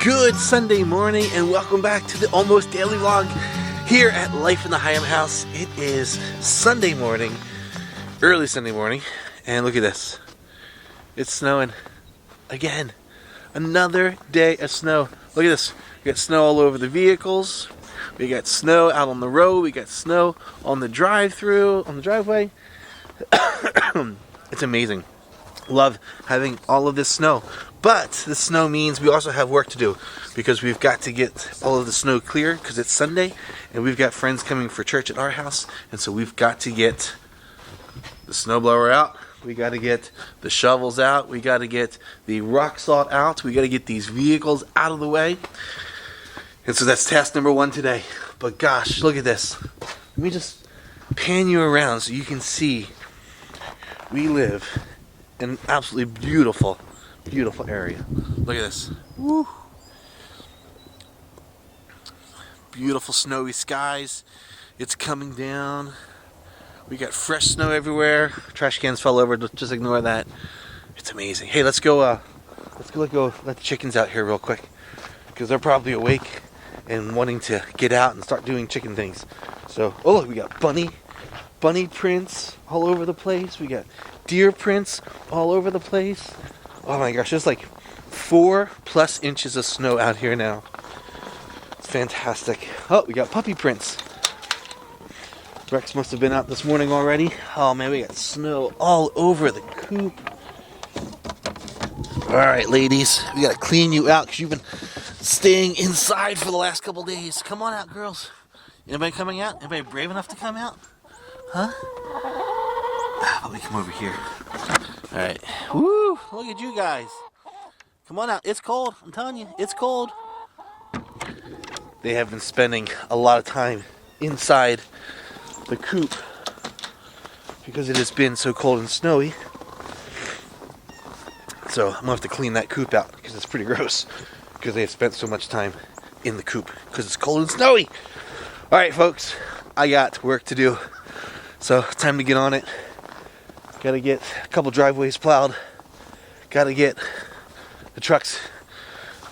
Good Sunday morning and welcome back to the almost daily vlog here at Life in the Higham house. It is Sunday morning, early Sunday morning, and look at this. It's snowing again. Another day of snow. Look at this. We got snow all over the vehicles. We got snow out on the road. We got snow on the driveway. It's amazing. Love having all of this snow. But the snow means we also have work to do because we've got to get all of the snow clear because it's Sunday and we've got friends coming for church at our house, and so we've got to get the snowblower out. We got to get the shovels out. We got to get the rock salt out. We got to get these vehicles out of the way. And so that's task number one today. But gosh, look at this. Let me just pan you around so you can see we live in an absolutely beautiful area. Look at this. Woo. Beautiful snowy skies. It's coming down. We got fresh snow everywhere. Trash cans fell over. Just ignore that. It's amazing. Hey, let's go let the chickens out here real quick because they're probably awake and wanting to get out and start doing chicken things. So, oh look, we got bunny prints all over the place. We got deer prints all over the place. Oh my gosh, there's like 4+ inches of snow out here now. It's fantastic. Oh, we got puppy prints. Rex must have been out this morning already. Oh man, we got snow all over the coop. Alright, ladies, we gotta clean you out because you've been staying inside for the last couple days. Come on out, girls. Anybody coming out? Anybody brave enough to come out? Huh? Let me come over here. Alright. Woo! Look at you guys. Come on out. It's cold. I'm telling you, it's cold. They have been spending a lot of time inside the coop because it has been so cold and snowy. So I'm going to have to clean that coop out because it's pretty gross because they have spent so much time in the coop because it's cold and snowy. Alright, folks. I got work to do. So, time to get on it. Gotta get a couple driveways plowed. Gotta get the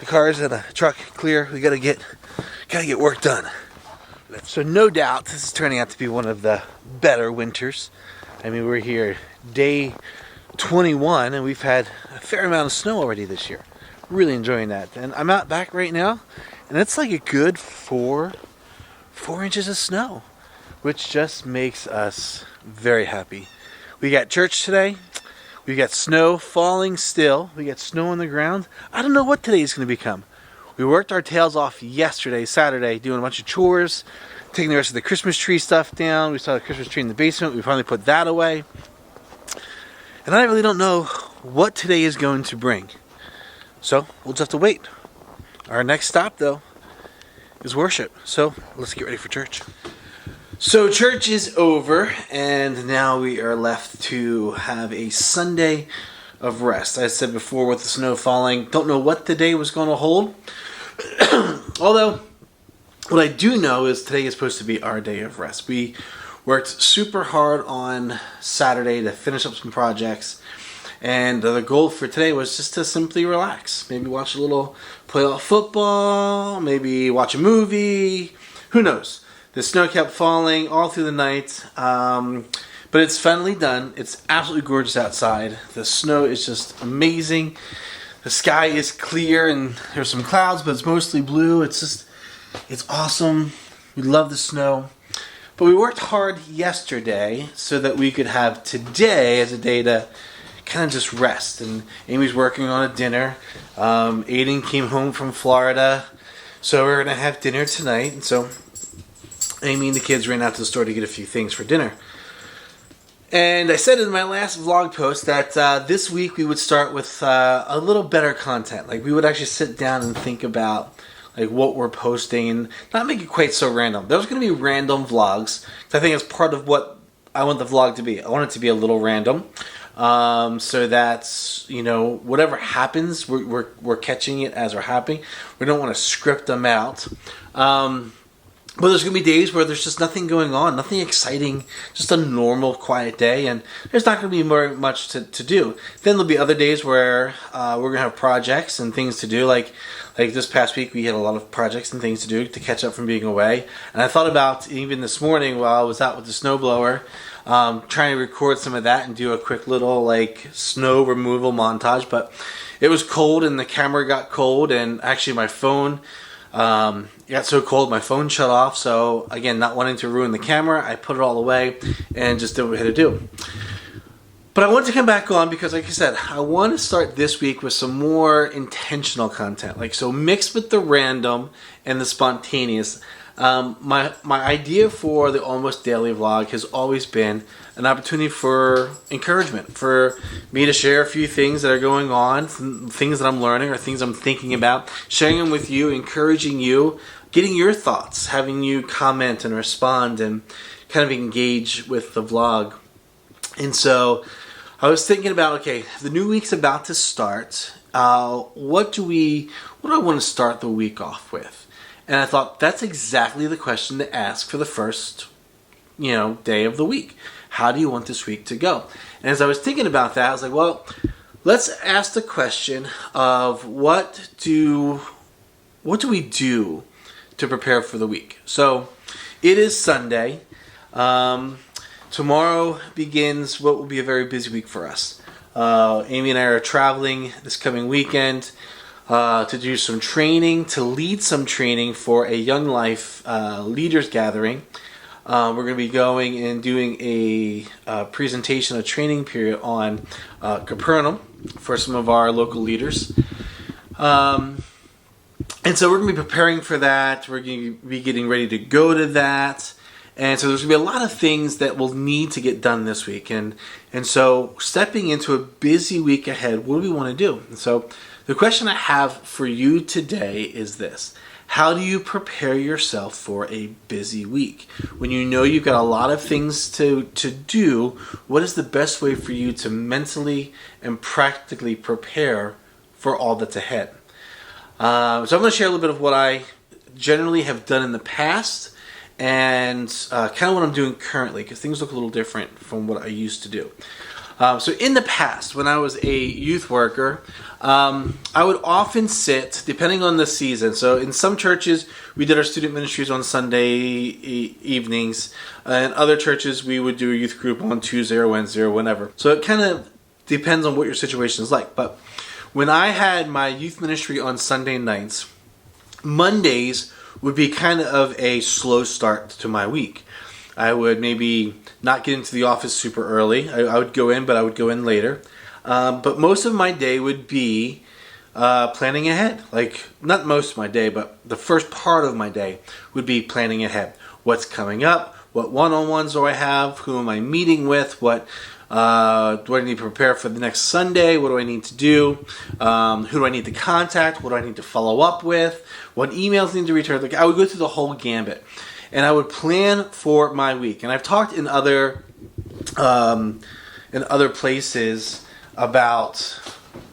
cars and a truck clear. We gotta get work done. So no doubt this is turning out to be one of the better winters. I mean, we're here day 21 and we've had a fair amount of snow already this year. Really enjoying that. And I'm out back right now and it's like a good 4 inches of snow, which just makes us very happy. We got church today. We got snow falling still. We got snow on the ground. I don't know what today is going to become. We worked our tails off yesterday, Saturday, doing a bunch of chores, taking the rest of the Christmas tree stuff down. We saw the Christmas tree in the basement. We finally put that away. And I really don't know what today is going to bring. So we'll just have to wait. Our next stop, though, is worship. So let's get ready for church. So church is over, and now we are left to have a Sunday of rest. I said before, with the snow falling, don't know what the day was going to hold. Although, what I do know is today is supposed to be our day of rest. We worked super hard on Saturday to finish up some projects, and the goal for today was just to simply relax. Maybe watch a little playoff football, maybe watch a movie, who knows. The snow kept falling all through the night, but it's finally done. It's absolutely gorgeous outside. The snow is just amazing. The sky is clear and there's some clouds, but it's mostly blue. It's awesome. We love the snow. But we worked hard yesterday so that we could have today as a day to kind of just rest. And Amy's working on a dinner. Aiden came home from Florida, so we're going to have dinner tonight. And so Amy and the kids ran out to the store to get a few things for dinner. And I said in my last vlog post that this week we would start with a little better content. Like we would actually sit down and think about like what we're posting and not make it quite so random. There's going to be random vlogs. I think it's part of what I want the vlog to be. I want it to be a little random. So that's, you know, whatever happens, we're catching it as we're happening. We don't want to script them out. But there's going to be days where there's just nothing going on, nothing exciting, just a normal, quiet day, and there's not going to be very much to do. Then there'll be other days where we're going to have projects and things to do. Like this past week, we had a lot of projects and things to do to catch up from being away. And I thought about, even this morning while I was out with the snowblower, trying to record some of that and do a quick little like snow removal montage. But it was cold and the camera got cold, and actually my phone... it got so cold, my phone shut off. So again, not wanting to ruin the camera, I put it all away and just did what we had to do. But I wanted to come back on because, like I said, I want to start this week with some more intentional content. Like, so mixed with the random and the spontaneous. My idea for the Almost Daily Vlog has always been an opportunity for encouragement, for me to share a few things that are going on, things that I'm learning or things I'm thinking about, sharing them with you, encouraging you, getting your thoughts, having you comment and respond and kind of engage with the vlog. And so I was thinking about, okay, the new week's about to start. What do I want to start the week off with? And I thought that's exactly the question to ask for the first, day of the week. How do you want this week to go? And as I was thinking about that, I was like, well, let's ask the question of what do we do to prepare for the week? So it is Sunday. Tomorrow begins what will be a very busy week for us. Amy and I are traveling this coming weekend to do some training, to lead some training for a Young Life leaders gathering. We're going to be going and doing a presentation, a training period on Capernaum for some of our local leaders. And so we're going to be preparing for that. We're going to be getting ready to go to that. And so there's going to be a lot of things that we'll need to get done this week. And so stepping into a busy week ahead, what do we want to do? And so the question I have for you today is this. How do you prepare yourself for a busy week? When you know you've got a lot of things to do, what is the best way for you to mentally and practically prepare for all that's ahead? So I'm going to share a little bit of what I generally have done in the past and kind of what I'm doing currently, because things look a little different from what I used to do. So in the past, when I was a youth worker, I would often sit, depending on the season. So in some churches, we did our student ministries on Sunday evenings. In other churches, we would do a youth group on Tuesday or Wednesday or whenever. So it kind of depends on what your situation is like. But when I had my youth ministry on Sunday nights, Mondays would be kind of a slow start to my week. I would maybe not get into the office super early. I would go in, but I would go in later. But most of my day would be planning ahead. Like, not most of my day, but the first part of my day would be planning ahead. What's coming up? What one-on-ones do I have? Who am I meeting with? What do I need to prepare for the next Sunday? What do I need to do? Who do I need to contact? What do I need to follow up with? What emails need to return? Like, I would go through the whole gambit. And I would plan for my week. And I've talked in other places about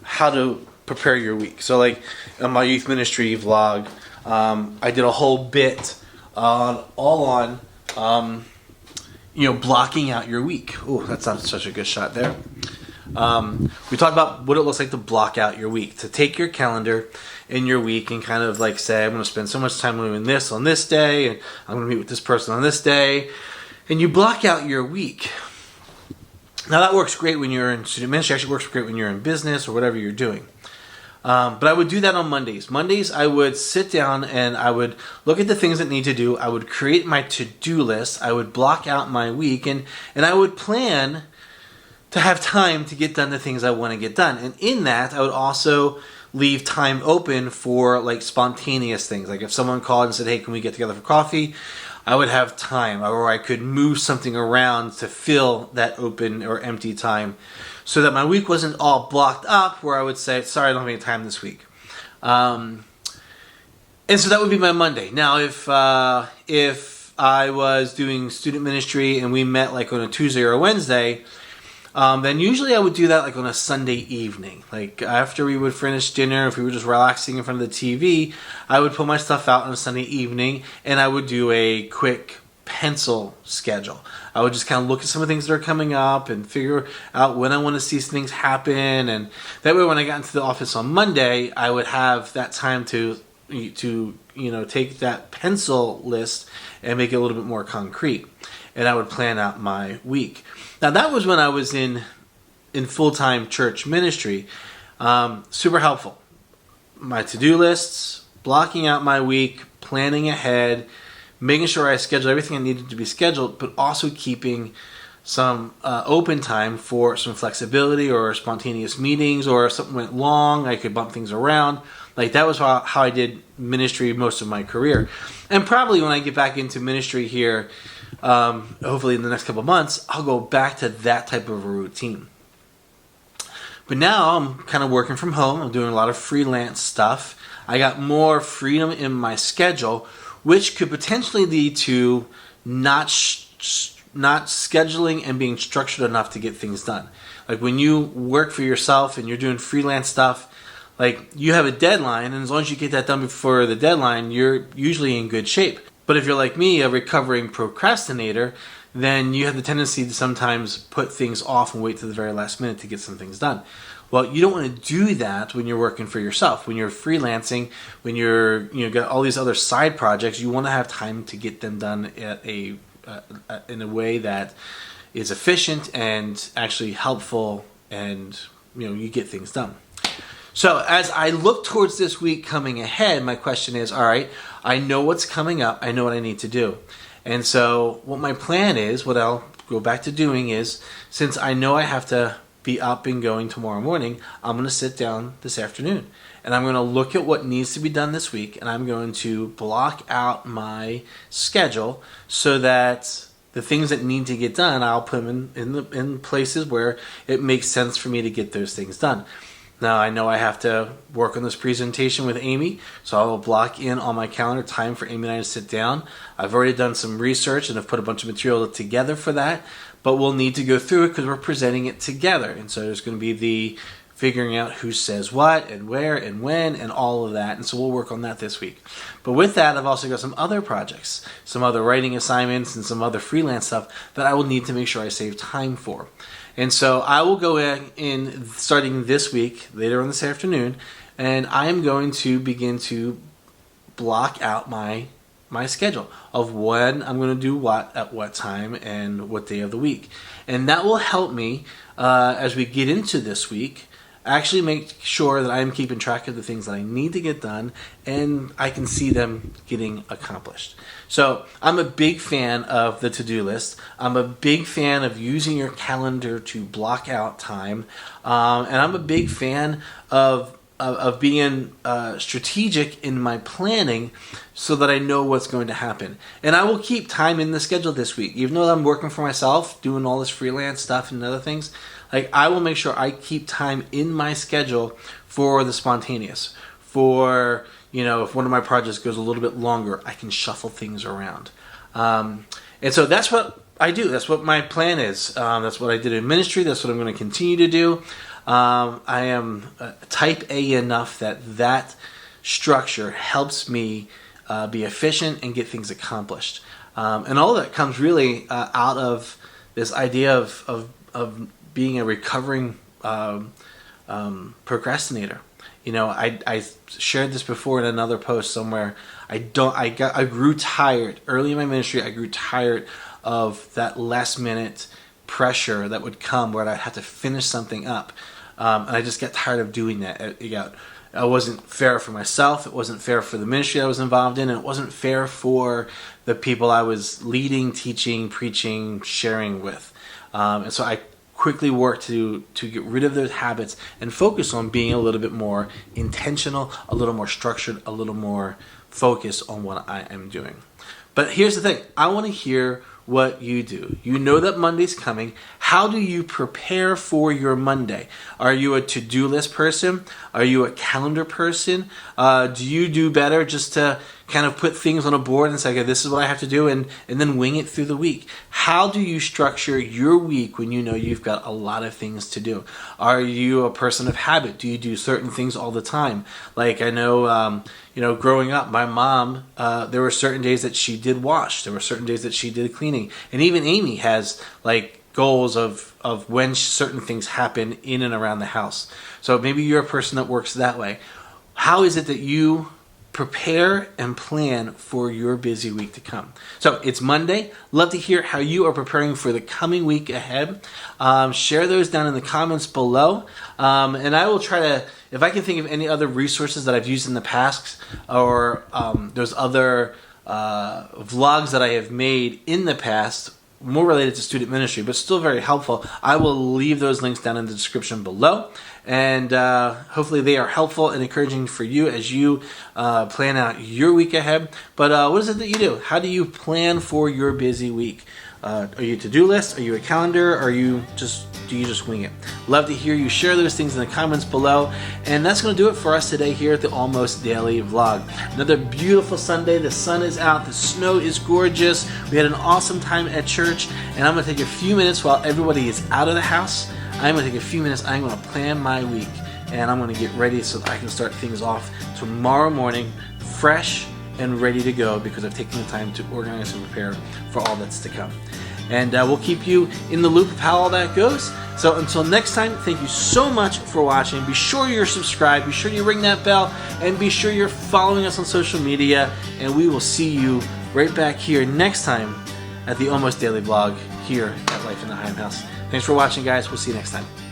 how to prepare your week. So, like on my youth ministry vlog, I did a whole bit on blocking out your week. Oh, that sounds such a good shot there. We talked about what it looks like to block out your week, to take your calendar in your week and kind of like say, I'm going to spend so much time doing this on this day, and I'm going to meet with this person on this day, and you block out your week. Now that works great when you're in student ministry. Actually works great when you're in business or whatever you're doing. But I would do that on Mondays. Mondays I would sit down and I would look at the things that need to do. I would create my to-do list. I would block out my week and I would plan to have time to get done the things I want to get done. And in that, I would also leave time open for like spontaneous things. Like if someone called and said, hey, can we get together for coffee? I would have time, or I could move something around to fill that open or empty time so that my week wasn't all blocked up where I would say, sorry, I don't have any time this week. And so that would be my Monday. Now, if I was doing student ministry and we met like on a Tuesday or a Wednesday, then usually I would do that like on a Sunday evening. Like after we would finish dinner, if we were just relaxing in front of the TV, I would put my stuff out on a Sunday evening and I would do a quick pencil schedule. I would just kind of look at some of the things that are coming up and figure out when I want to see things happen. And that way when I got into the office on Monday, I would have that time to take that pencil list and make it a little bit more concrete. And I would plan out my week. Now that was when I was in full-time church ministry. Super helpful. My to-do lists, blocking out my week, planning ahead, making sure I scheduled everything I needed to be scheduled, but also keeping some open time for some flexibility or spontaneous meetings, or if something went long, I could bump things around. Like that was how I did ministry most of my career. And probably when I get back into ministry here, hopefully in the next couple of months, I'll go back to that type of a routine. But now I'm kind of working from home. I'm doing a lot of freelance stuff. I got more freedom in my schedule, which could potentially lead to not scheduling and being structured enough to get things done. Like when you work for yourself and you're doing freelance stuff, like you have a deadline, and as long as you get that done before the deadline, you're usually in good shape. But if you're like me, a recovering procrastinator, then you have the tendency to sometimes put things off and wait to the very last minute to get some things done. Well, you don't want to do that when you're working for yourself. When you're freelancing, when you're got all these other side projects, you want to have time to get them done in a way that is efficient and actually helpful, and you get things done. So as I look towards this week coming ahead, my question is, all right, I know what's coming up. I know what I need to do. And so what my plan is, what I'll go back to doing is, since I know I have to be up and going tomorrow morning, I'm going to sit down this afternoon and I'm going to look at what needs to be done this week, and I'm going to block out my schedule so that the things that need to get done, I'll put them in places where it makes sense for me to get those things done. Now, I know I have to work on this presentation with Amy, so I will block in on my calendar time for Amy and I to sit down. I've already done some research and have put a bunch of material together for that, but we'll need to go through it because we're presenting it together. And so there's going to be the figuring out who says what and where and when and all of that. And so we'll work on that this week. But with that, I've also got some other projects, some other writing assignments and some other freelance stuff that I will need to make sure I save time for. And so I will go in starting this week, later on this afternoon, and I am going to begin to block out my schedule of when I'm going to do what at what time and what day of the week. And that will help me as we get into this week actually make sure that I am keeping track of the things that I need to get done and I can see them getting accomplished. So I'm a big fan of the to-do list. I'm a big fan of using your calendar to block out time. And I'm a big fan of being strategic in my planning so that I know what's going to happen. And I will keep time in the schedule this week. Even though I'm working for myself, doing all this freelance stuff and other things, like I will make sure I keep time in my schedule for the spontaneous. For, if one of my projects goes a little bit longer, I can shuffle things around. And so that's what I do. That's what my plan is. That's what I did in ministry. That's what I'm going to continue to do. I am type A enough that structure helps me be efficient and get things accomplished. And all of that comes really out of this idea of being a recovering procrastinator. I shared this before in another post somewhere. I grew tired early in my ministry. I grew tired of that last minute pressure that would come where I'd have to finish something up. And I just got tired of doing that. It wasn't fair for myself. It wasn't fair for the ministry I was involved in. And it wasn't fair for the people I was leading, teaching, preaching, sharing with. And so I quickly worked to get rid of those habits and focus on being a little bit more intentional, a little more structured, a little more focused on what I am doing. But here's the thing. I want to hear what you do. You know that Monday's coming. How do you prepare for your Monday? Are you a to-do list person? Are you a calendar person? Do you do better just to kind of put things on a board and say, okay, this is what I have to do, and then wing it through the week. How do you structure your week when you know you've got a lot of things to do? Are you a person of habit? Do you do certain things all the time? Like I know, growing up, my mom, there were certain days that she did wash. There were certain days that she did cleaning. And even Amy has like goals of when certain things happen in and around the house. So maybe you're a person that works that way. How is it that you prepare and plan for your busy week to come? So it's Monday. Love to hear how you are preparing for the coming week ahead. Share those down in the comments below. And I will try to, if I can think of any other resources that I've used in the past, or those other vlogs that I have made in the past, more related to student ministry, but still very helpful, I will leave those links down in the description below. And hopefully they are helpful and encouraging for you as you plan out your week ahead. But what is it that you do? How do you plan for your busy week? Are you a to-do list? Are you a calendar? Or do you just wing it? Love to hear you share those things in the comments below. And that's going to do it for us today here at the Almost Daily Vlog. Another beautiful Sunday. The sun is out. The snow is gorgeous. We had an awesome time at church. And I'm going to take a few minutes while everybody is out of the house. I'm going to take a few minutes. I'm going to plan my week. And I'm going to get ready so that I can start things off tomorrow morning fresh and ready to go, because I've taken the time to organize and prepare for all that's to come. And we'll keep you in the loop of how all that goes. So until next time, thank you so much for watching. Be sure you're subscribed. Be sure you ring that bell. And be sure you're following us on social media. And we will see you right back here next time at the Almost Daily Vlog here at Life in the Higham House. Thanks for watching, guys. We'll see you next time.